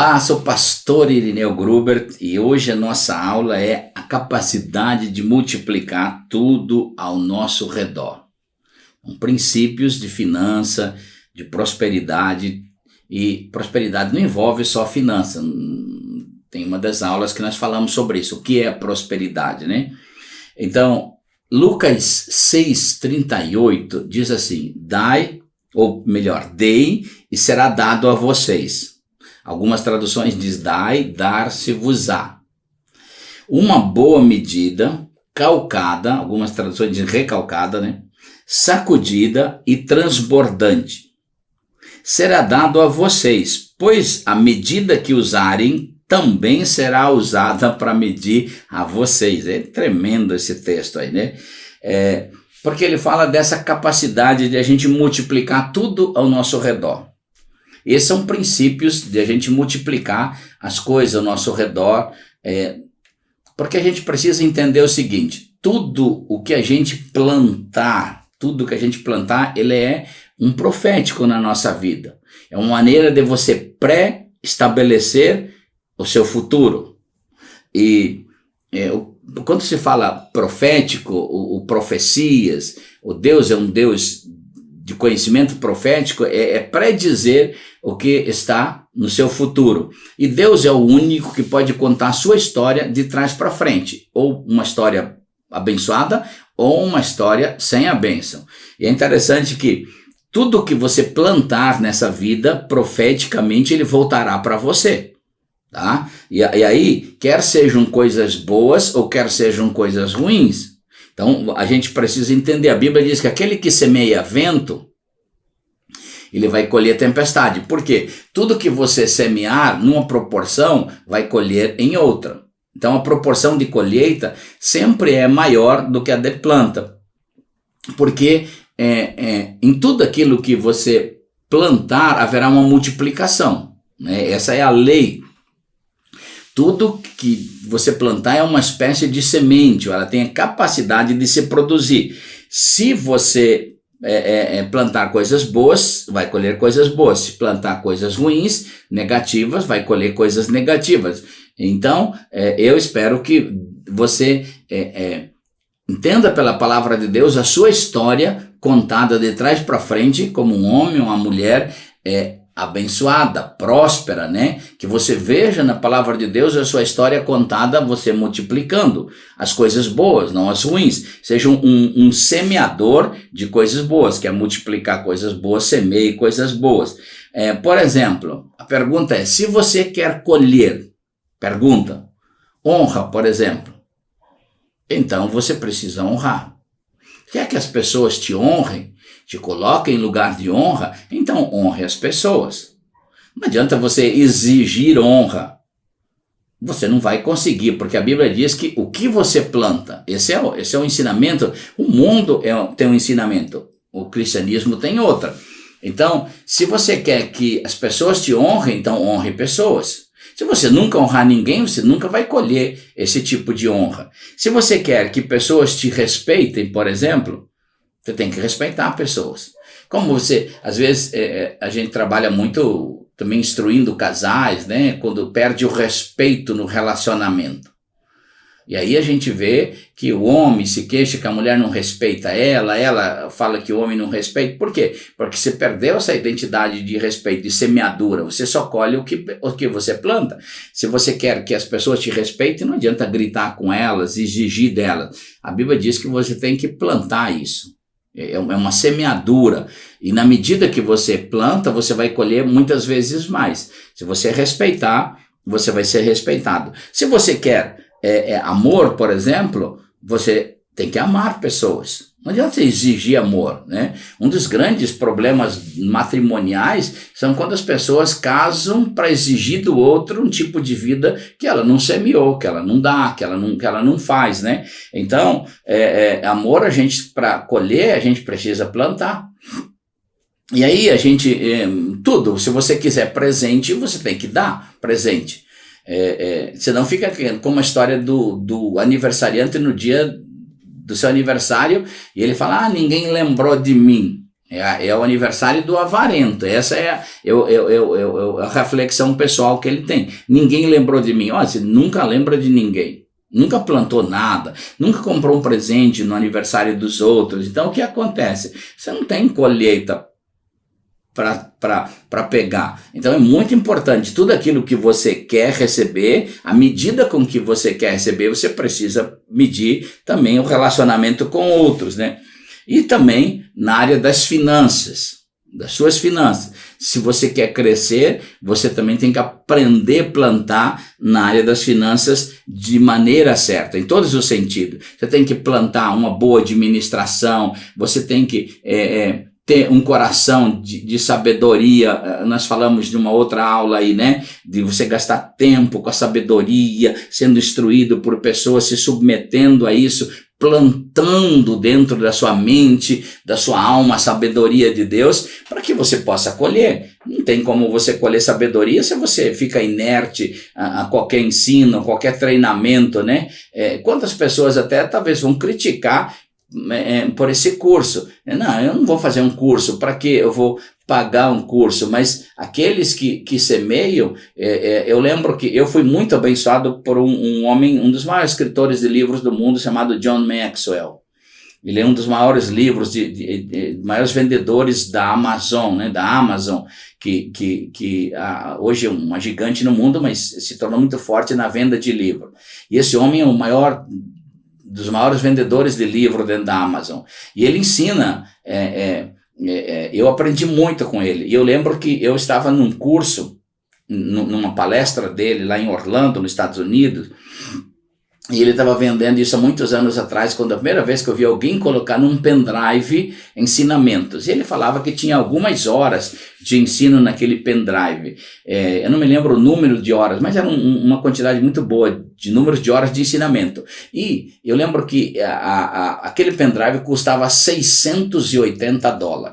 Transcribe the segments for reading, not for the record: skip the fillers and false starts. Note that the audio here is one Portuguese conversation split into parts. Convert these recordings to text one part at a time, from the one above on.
Olá, sou o pastor Irineu Gruber e hoje a nossa aula é a capacidade de multiplicar tudo ao nosso redor. Princípios de finança, de prosperidade, e prosperidade não envolve só finança. Tem uma das aulas que nós falamos sobre isso, o que é prosperidade, né? Então, Lucas 6,38 diz assim: dai, ou melhor, dei e será dado a vocês. Algumas traduções diz dai, dar-se-vos-á. Uma boa medida, calcada, algumas traduções dizem recalcada, né? Sacudida e transbordante. Será dado a vocês, pois a medida que usarem também será usada para medir a vocês. É tremendo esse texto aí, né? Porque ele fala dessa capacidade de a gente multiplicar tudo ao nosso redor. Esses são princípios de a gente multiplicar as coisas ao nosso redor, porque a gente precisa entender o seguinte: tudo o que a gente plantar, ele é um profético na nossa vida. É uma maneira de você pré-estabelecer o seu futuro. E quando se fala profético, o profecias, o Deus é um Deus de conhecimento profético, é predizer o que está no seu futuro. E Deus é o único que pode contar a sua história de trás para frente, ou uma história abençoada, ou uma história sem a bênção. E é interessante que tudo que você plantar nessa vida, profeticamente, ele voltará para você. Tá? E aí, quer sejam coisas boas ou quer sejam coisas ruins, então a gente precisa entender. A Bíblia diz que aquele que semeia vento, ele vai colher tempestade. Por quê? Tudo que você semear numa proporção, vai colher em outra. Então a proporção de colheita sempre é maior do que a de planta. Porque em tudo aquilo que você plantar, haverá uma multiplicação. Né? Essa é a lei. Tudo que você plantar é uma espécie de semente, ela tem a capacidade de se produzir. Se você plantar coisas boas, vai colher coisas boas. Se plantar coisas ruins, negativas, vai colher coisas negativas. Então, eu espero que você entenda pela palavra de Deus a sua história contada de trás para frente, como um homem ou uma mulher abençoada, próspera, né? Que você veja na palavra de Deus a sua história contada, você multiplicando as coisas boas, não as ruins. Seja um semeador de coisas boas, quer multiplicar coisas boas, semeie coisas boas. Por exemplo, a pergunta é: se você quer colher, honra, por exemplo, então você precisa honrar. Quer que as pessoas te honrem, te coloquem em lugar de honra, então honre as pessoas. Não adianta você exigir honra. Você não vai conseguir, porque a Bíblia diz que o que você planta, esse é o ensinamento. O mundo tem um ensinamento, o cristianismo tem outra. Então, se você quer que as pessoas te honrem, então honre pessoas. Se você nunca honrar ninguém, você nunca vai colher esse tipo de honra. Se você quer que pessoas te respeitem, por exemplo, você tem que respeitar pessoas. Como você, às vezes, a gente trabalha muito também instruindo casais, né? Quando perde o respeito no relacionamento. E aí a gente vê que o homem se queixa que a mulher não respeita ela fala que o homem não respeita. Por quê? Porque você perdeu essa identidade de respeito, de semeadura. Você só colhe o que você planta. Se você quer que as pessoas te respeitem, não adianta gritar com elas, exigir delas. A Bíblia diz que você tem que plantar isso. É uma semeadura. E na medida que você planta, você vai colher muitas vezes mais. Se você respeitar, você vai ser respeitado. Se você quer amor, por exemplo, você tem que amar pessoas. Não adianta você exigir amor, né? Um dos grandes problemas matrimoniais são quando as pessoas casam para exigir do outro um tipo de vida que ela não semeou, que ela não dá, que ela não faz, né? Então, amor, para colher, a gente precisa plantar. E aí a gente, se você quiser presente, você tem que dar presente. Senão fica como a história do aniversariante no dia do seu aniversário, e ele fala: ninguém lembrou de mim. É o aniversário do avarento. Essa é a reflexão pessoal que ele tem. Ninguém lembrou de mim. Olha, você nunca lembra de ninguém. Nunca plantou nada. Nunca comprou um presente no aniversário dos outros. Então, o que acontece? Você não tem colheita para pegar. Então é muito importante, tudo aquilo que você quer receber, a medida com que você quer receber, você precisa medir também o relacionamento com outros, né? E também na área das finanças, das suas finanças. Se você quer crescer, você também tem que aprender a plantar na área das finanças de maneira certa, em todos os sentidos. Você tem que plantar uma boa administração, você tem que ter um coração de sabedoria. Nós falamos de uma outra aula aí, né? De você gastar tempo com a sabedoria, sendo instruído por pessoas, se submetendo a isso, plantando dentro da sua mente, da sua alma, a sabedoria de Deus, para que você possa colher. Não tem como você colher sabedoria se você fica inerte a qualquer ensino, a qualquer treinamento, né? Quantas pessoas até talvez vão criticar por esse curso. Não, eu não vou fazer um curso, para que eu vou pagar um curso? Mas aqueles que semeiam, eu lembro que eu fui muito abençoado por um homem, um dos maiores escritores de livros do mundo, chamado John Maxwell. Ele é um dos maiores livros, maiores vendedores da Amazon, né, da Amazon, que hoje é uma gigante no mundo, mas se tornou muito forte na venda de livro. E esse homem é o maior dos maiores vendedores de livro dentro da Amazon. E ele ensina, eu aprendi muito com ele. E eu lembro que eu estava num curso, numa palestra dele lá em Orlando, nos Estados Unidos, e ele estava vendendo isso há muitos anos atrás, quando a primeira vez que eu vi alguém colocar num pendrive ensinamentos. E ele falava que tinha algumas horas de ensino naquele pendrive. Eu não me lembro o número de horas, mas era uma quantidade muito boa de números de horas de ensinamento. E eu lembro que aquele pendrive custava $680.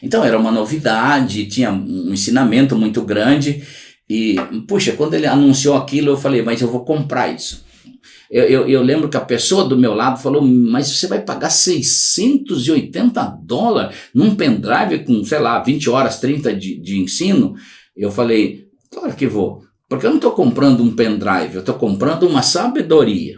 Então era uma novidade, tinha um ensinamento muito grande. E, puxa, quando ele anunciou aquilo, eu falei, mas eu vou comprar isso. Eu lembro que a pessoa do meu lado falou, mas você vai pagar $680 num pendrive com, sei lá, 20 horas, 30 de ensino? Eu falei, claro que vou, porque eu não estou comprando um pendrive, eu estou comprando uma sabedoria.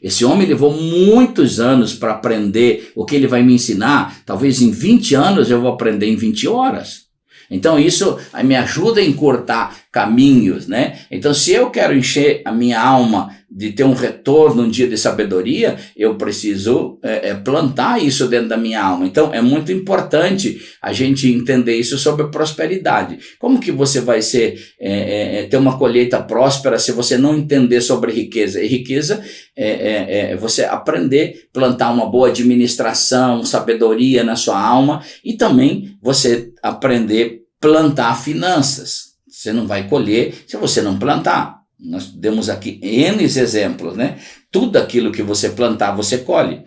Esse homem levou muitos anos para aprender o que ele vai me ensinar. Talvez em 20 anos eu vou aprender em 20 horas. Então isso me ajuda a encurtar caminhos, né? Então se eu quero encher a minha alma de ter um retorno, um dia de sabedoria, eu preciso plantar isso dentro da minha alma. Então é muito importante a gente entender isso sobre prosperidade. Como que você vai ter uma colheita próspera se você não entender sobre riqueza? E riqueza é você aprender, plantar uma boa administração, sabedoria na sua alma, e também você aprender plantar finanças. Você não vai colher se você não plantar. Nós demos aqui N exemplos, né? Tudo aquilo que você plantar, você colhe.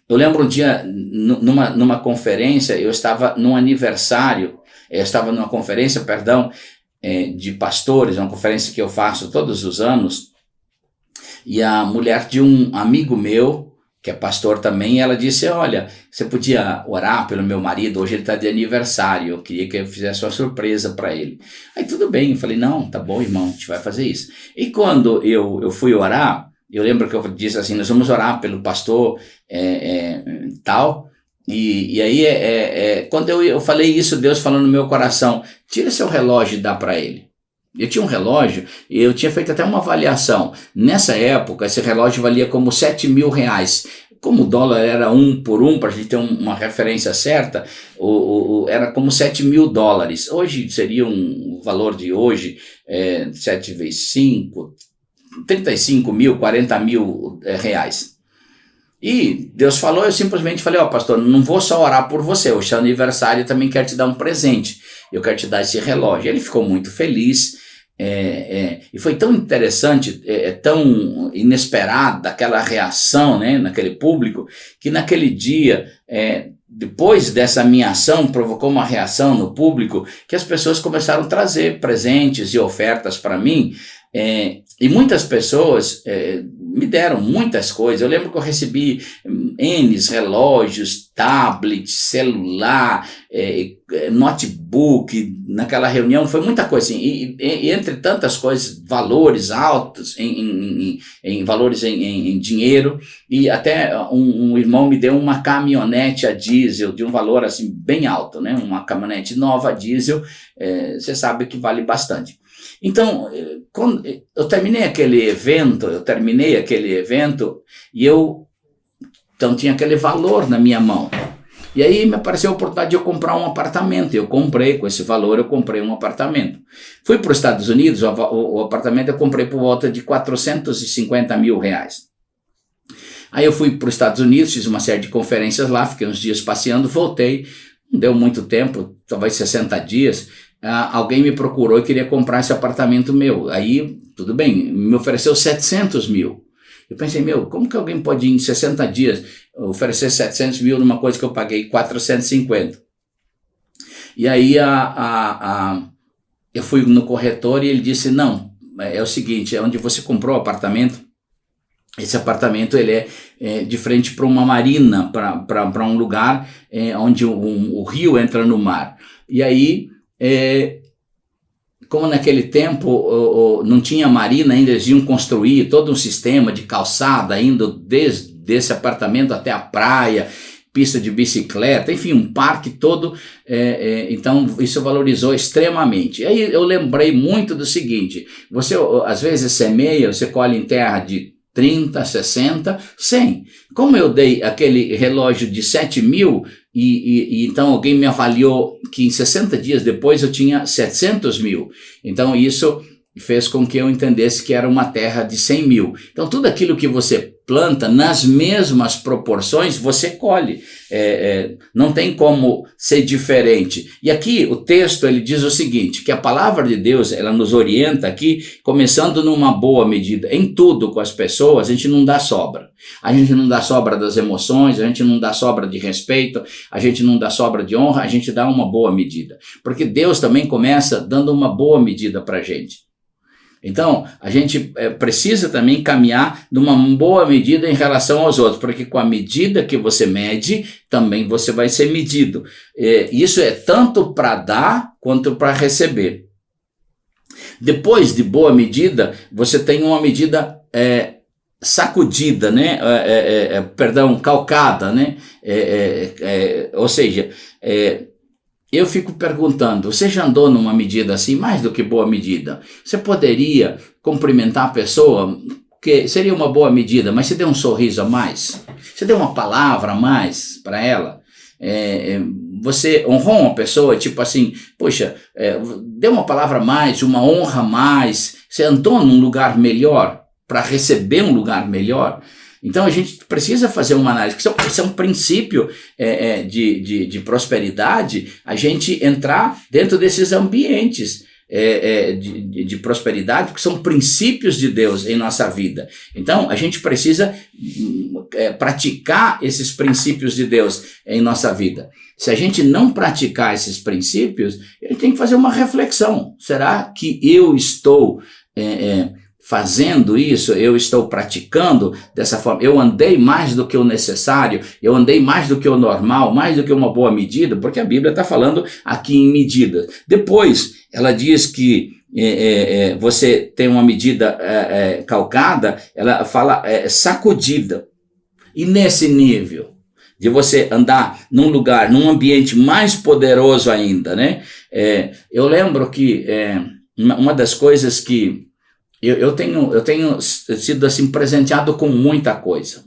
Eu lembro um dia, numa conferência, eu estava num aniversário, numa conferência, de pastores, uma conferência que eu faço todos os anos, e a mulher de um amigo meu, que é pastor também, ela disse, olha, você podia orar pelo meu marido, hoje ele está de aniversário, eu queria que eu fizesse uma surpresa para ele. Aí tudo bem, eu falei, não, tá bom, irmão, a gente vai fazer isso. E quando eu fui orar, eu lembro que eu disse assim, nós vamos orar pelo pastor tal, e aí quando eu falei isso, Deus falou no meu coração, tira seu relógio e dá para ele. Eu tinha um relógio e eu tinha feito até uma avaliação. Nessa época, esse relógio valia como R$7.000. Como o dólar era 1 por 1, para a gente ter uma referência certa, era como $7.000. Hoje seria um valor de hoje, 7 vezes 5, 35 mil, 40 mil reais. E Deus falou, eu simplesmente falei, pastor, não vou só orar por você, o seu aniversário eu também quero te dar um presente, eu quero te dar esse relógio. Ele ficou muito feliz, e foi tão interessante, tão inesperada aquela reação, né, naquele público, que naquele dia, depois dessa minha ação, provocou uma reação no público, que as pessoas começaram a trazer presentes e ofertas para mim. E muitas pessoas me deram muitas coisas. Eu lembro que eu recebi N relógios, tablets, celular, notebook. Naquela reunião foi muita coisa assim. E entre tantas coisas, valores altos em valores em dinheiro. E até um irmão me deu uma caminhonete a diesel de um valor assim bem alto, né? Uma caminhonete nova a diesel, você sabe que vale bastante. Então, quando eu terminei aquele evento e então tinha aquele valor na minha mão. E aí me apareceu a oportunidade de eu comprar um apartamento. Eu comprei, com esse valor, eu comprei um apartamento. Fui para os Estados Unidos, o apartamento eu comprei por volta de R$450 mil. Aí eu fui para os Estados Unidos, fiz uma série de conferências lá, fiquei uns dias passeando, voltei, não deu muito tempo, talvez 60 dias, alguém me procurou e queria comprar esse apartamento meu. Aí, tudo bem, me ofereceu 700 mil. Eu pensei, como que alguém pode em 60 dias oferecer 700 mil numa coisa que eu paguei 450? E aí eu fui no corretor e ele disse, não, é o seguinte, é onde você comprou o apartamento, esse apartamento ele é de frente para uma marina, para um lugar onde o rio entra no mar. E aí, como naquele tempo não tinha marina ainda, eles iam construir todo um sistema de calçada, indo desde esse apartamento até a praia, pista de bicicleta, enfim, um parque todo, então isso valorizou extremamente. E aí eu lembrei muito do seguinte, você às vezes semeia, você colhe em terra de 30, 60, 100. Como eu dei aquele relógio de 7 mil, e então alguém me avaliou que em 60 dias depois eu tinha 700 mil. Então isso fez com que eu entendesse que era uma terra de 100 mil. Então tudo aquilo que você planta, nas mesmas proporções, você colhe. Não tem como ser diferente. E aqui o texto ele diz o seguinte, que a palavra de Deus ela nos orienta aqui, começando numa boa medida. Em tudo com as pessoas, a gente não dá sobra. A gente não dá sobra das emoções, a gente não dá sobra de respeito, a gente não dá sobra de honra, a gente dá uma boa medida. Porque Deus também começa dando uma boa medida para a gente. Então, a gente precisa também caminhar numa boa medida em relação aos outros, porque com a medida que você mede, também você vai ser medido. Isso é tanto para dar quanto para receber. Depois de boa medida, você tem uma medida sacudida, né? Calcada, né? Ou seja, eu fico perguntando, você já andou numa medida assim, mais do que boa medida? Você poderia cumprimentar a pessoa, que seria uma boa medida, mas você deu um sorriso a mais? Você deu uma palavra a mais para ela? Você honrou uma pessoa, tipo assim, poxa, deu uma palavra a mais, uma honra a mais? Você andou num lugar melhor para receber um lugar melhor? Então a gente precisa fazer uma análise, que isso é um princípio de prosperidade, a gente entrar dentro desses ambientes de prosperidade, que são princípios de Deus em nossa vida. Então a gente precisa praticar esses princípios de Deus em nossa vida. Se a gente não praticar esses princípios, a gente tem que fazer uma reflexão. Será que eu estou fazendo isso, eu estou praticando dessa forma, eu andei mais do que o necessário, eu andei mais do que o normal, mais do que uma boa medida, porque a Bíblia está falando aqui em medidas. Depois, ela diz que você tem uma medida calcada, ela fala sacudida. E nesse nível de você andar num lugar, num ambiente mais poderoso ainda, né? Eu lembro que uma das coisas que eu tenho sido assim presenteado com muita coisa.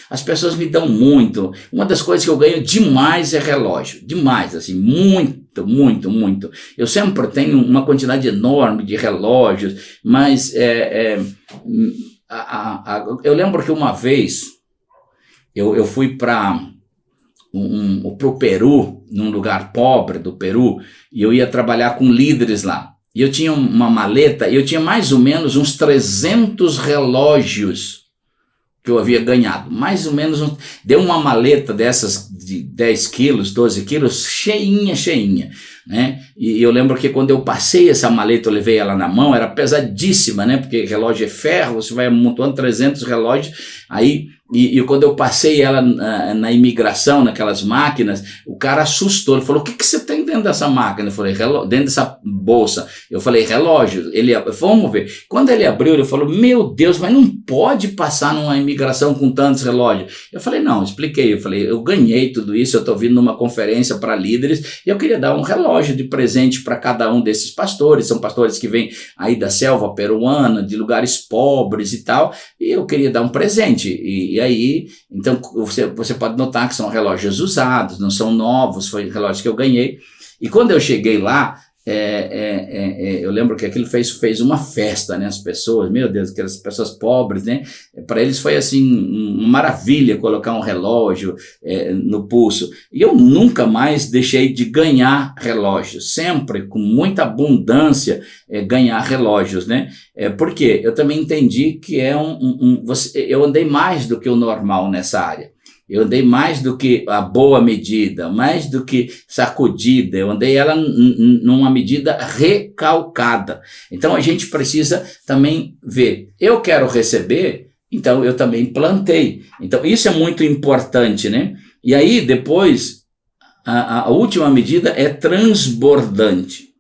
As pessoas me dão muito. Uma das coisas que eu ganho demais é relógio. Demais, assim, muito, muito, muito. Eu sempre tenho uma quantidade enorme de relógios, mas eu lembro que uma vez eu fui para o Peru, num lugar pobre do Peru, e eu ia trabalhar com líderes lá. E eu tinha uma maleta, e eu tinha mais ou menos uns 300 relógios que eu havia ganhado, mais ou menos, deu uma maleta dessas de 10 quilos, 12 quilos, cheinha, né? E eu lembro que quando eu passei essa maleta, eu levei ela na mão, era pesadíssima, né? Porque relógio é ferro, você vai amontoando 300 relógios, aí... E quando eu passei ela na imigração, naquelas máquinas, o cara assustou. Ele falou, o que você tem dentro dessa máquina? Eu falei, dentro dessa bolsa. Eu falei, relógio. Ele, vamos ver. Quando ele abriu, ele falou, meu Deus, mas não pode passar numa imigração com tantos relógios. Eu falei, não, expliquei. Eu falei, eu ganhei tudo isso, eu estou vindo numa conferência para líderes e eu queria dar um relógio de presente para cada um desses pastores. São pastores que vêm aí da selva peruana, de lugares pobres e tal, e eu queria dar um presente. E aí, então você pode notar que são relógios usados, não são novos, foi relógios que eu ganhei. E quando eu cheguei lá, eu lembro que aquilo fez uma festa, né? As pessoas, meu Deus, aquelas pessoas pobres, né? Para eles foi assim, uma maravilha colocar um relógio no pulso. E eu nunca mais deixei de ganhar relógios, sempre com muita abundância ganhar relógios, né? Porque eu também entendi que eu andei mais do que o normal nessa área. Eu andei mais do que a boa medida, mais do que sacudida, eu andei ela numa medida recalcada. Então a gente precisa também ver, eu quero receber, então eu também plantei. Então isso é muito importante, né? E aí depois, a última medida é transbordante.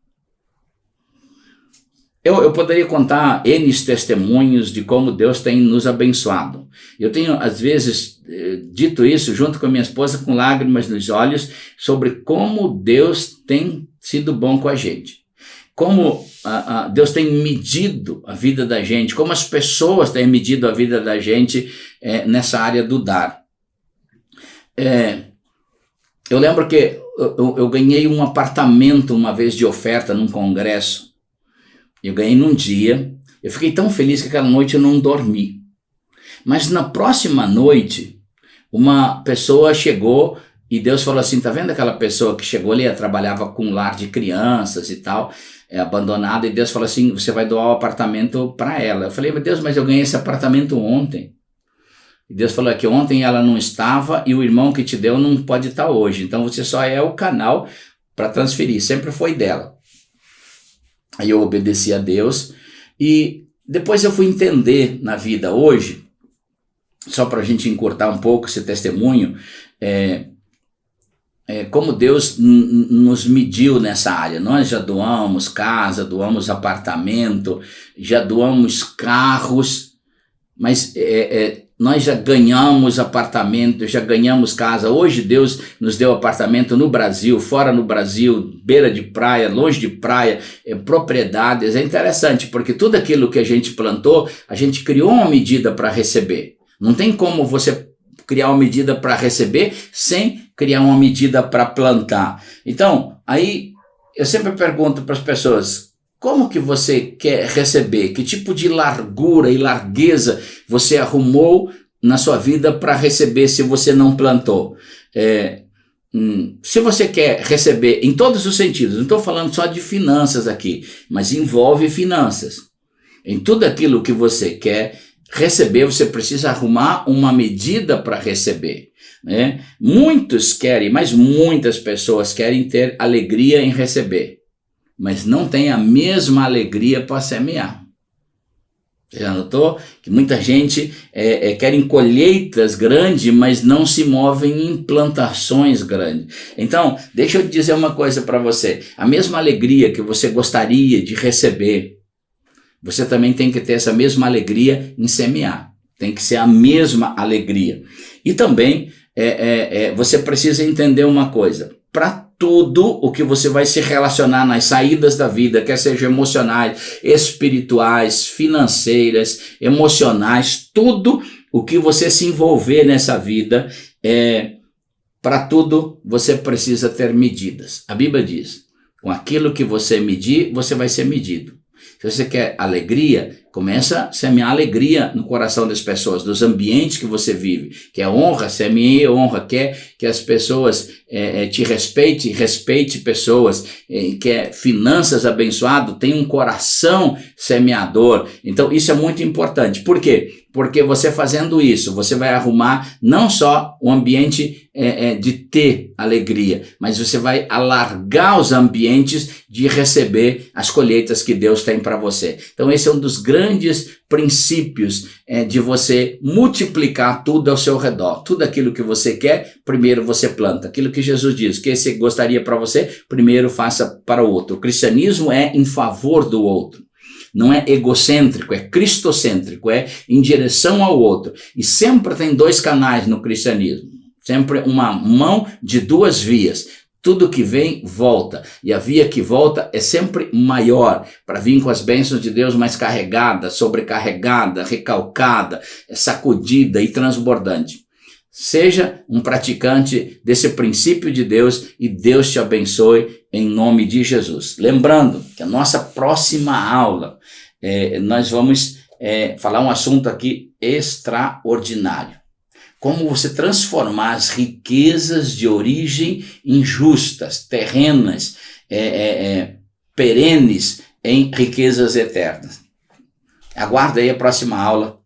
Eu poderia contar N testemunhos de como Deus tem nos abençoado. Eu tenho, às vezes, dito isso junto com a minha esposa, com lágrimas nos olhos, sobre como Deus tem sido bom com a gente. Como Deus tem medido a vida da gente, como as pessoas têm medido a vida da gente nessa área do dar. Eu lembro que eu ganhei um apartamento uma vez de oferta num congresso. Eu ganhei num dia, eu fiquei tão feliz que aquela noite eu não dormi. Mas na próxima noite, uma pessoa chegou e Deus falou assim, tá vendo aquela pessoa que chegou ali, trabalhava com um lar de crianças e tal, abandonada, e Deus falou assim, você vai doar o apartamento para ela. Eu falei, meu Deus, mas eu ganhei esse apartamento ontem. E Deus falou que ontem ela não estava e o irmão que te deu não pode estar hoje, então você só é o canal para transferir, sempre foi dela. Aí eu obedeci a Deus e depois eu fui entender na vida hoje, só para a gente encurtar um pouco esse testemunho, como Deus nos mediu nessa área. Nós já doamos casa, doamos apartamento, já doamos carros, mas nós já ganhamos apartamento, já ganhamos casa. Hoje Deus nos deu apartamento no Brasil, fora no Brasil, beira de praia, longe de praia, propriedades. É interessante, porque tudo aquilo que a gente plantou, a gente criou uma medida para receber. Não tem como você criar uma medida para receber sem criar uma medida para plantar. Então, aí eu sempre pergunto para as pessoas, como que você quer receber? Que tipo de largura e largueza você arrumou na sua vida para receber se você não plantou? Se você quer receber em todos os sentidos, não estou falando só de finanças aqui, mas envolve finanças. Em tudo aquilo que você quer receber, você precisa arrumar uma medida para receber, né? Muitos querem, mas muitas pessoas querem ter alegria em receber, mas não tem a mesma alegria para semear. Você já notou que muita gente querem colheitas grandes, mas não se movem em plantações grandes. Então, deixa eu dizer uma coisa para você. A mesma alegria que você gostaria de receber, você também tem que ter essa mesma alegria em semear. Tem que ser a mesma alegria. E também você precisa entender uma coisa. Para tudo o que você vai se relacionar nas saídas da vida, quer seja emocionais, espirituais, financeiras, emocionais, tudo o que você se envolver nessa vida, para tudo você precisa ter medidas. A Bíblia diz, com aquilo que você medir, você vai ser medido. Se você quer alegria, começa a semear alegria no coração das pessoas, dos ambientes que você vive. Quer honra, semeie honra. Quer que as pessoas te respeitem, respeite pessoas. Quer finanças abençoadas, tenha um coração semeador. Então isso é muito importante. Por quê? Porque você fazendo isso, você vai arrumar não só o ambiente de ter alegria, mas você vai alargar os ambientes de receber as colheitas que Deus tem para você. Então esse é um dos grandes princípios de você multiplicar tudo ao seu redor. Tudo aquilo que você quer, primeiro você planta. Aquilo que Jesus diz, que você gostaria para você, primeiro faça para o outro. O cristianismo é em favor do outro. Não é egocêntrico, é cristocêntrico, é em direção ao outro. E sempre tem dois canais no cristianismo. Sempre uma mão de duas vias. Tudo que vem, volta. E a via que volta é sempre maior, para vir com as bênçãos de Deus mais carregada, sobrecarregada, recalcada, sacudida e transbordante. Seja um praticante desse princípio de Deus e Deus te abençoe em nome de Jesus. Lembrando que a nossa próxima aula, nós vamos falar um assunto aqui extraordinário. Como você transformar as riquezas de origem injustas, terrenas, perenes, em riquezas eternas. Aguarda aí a próxima aula.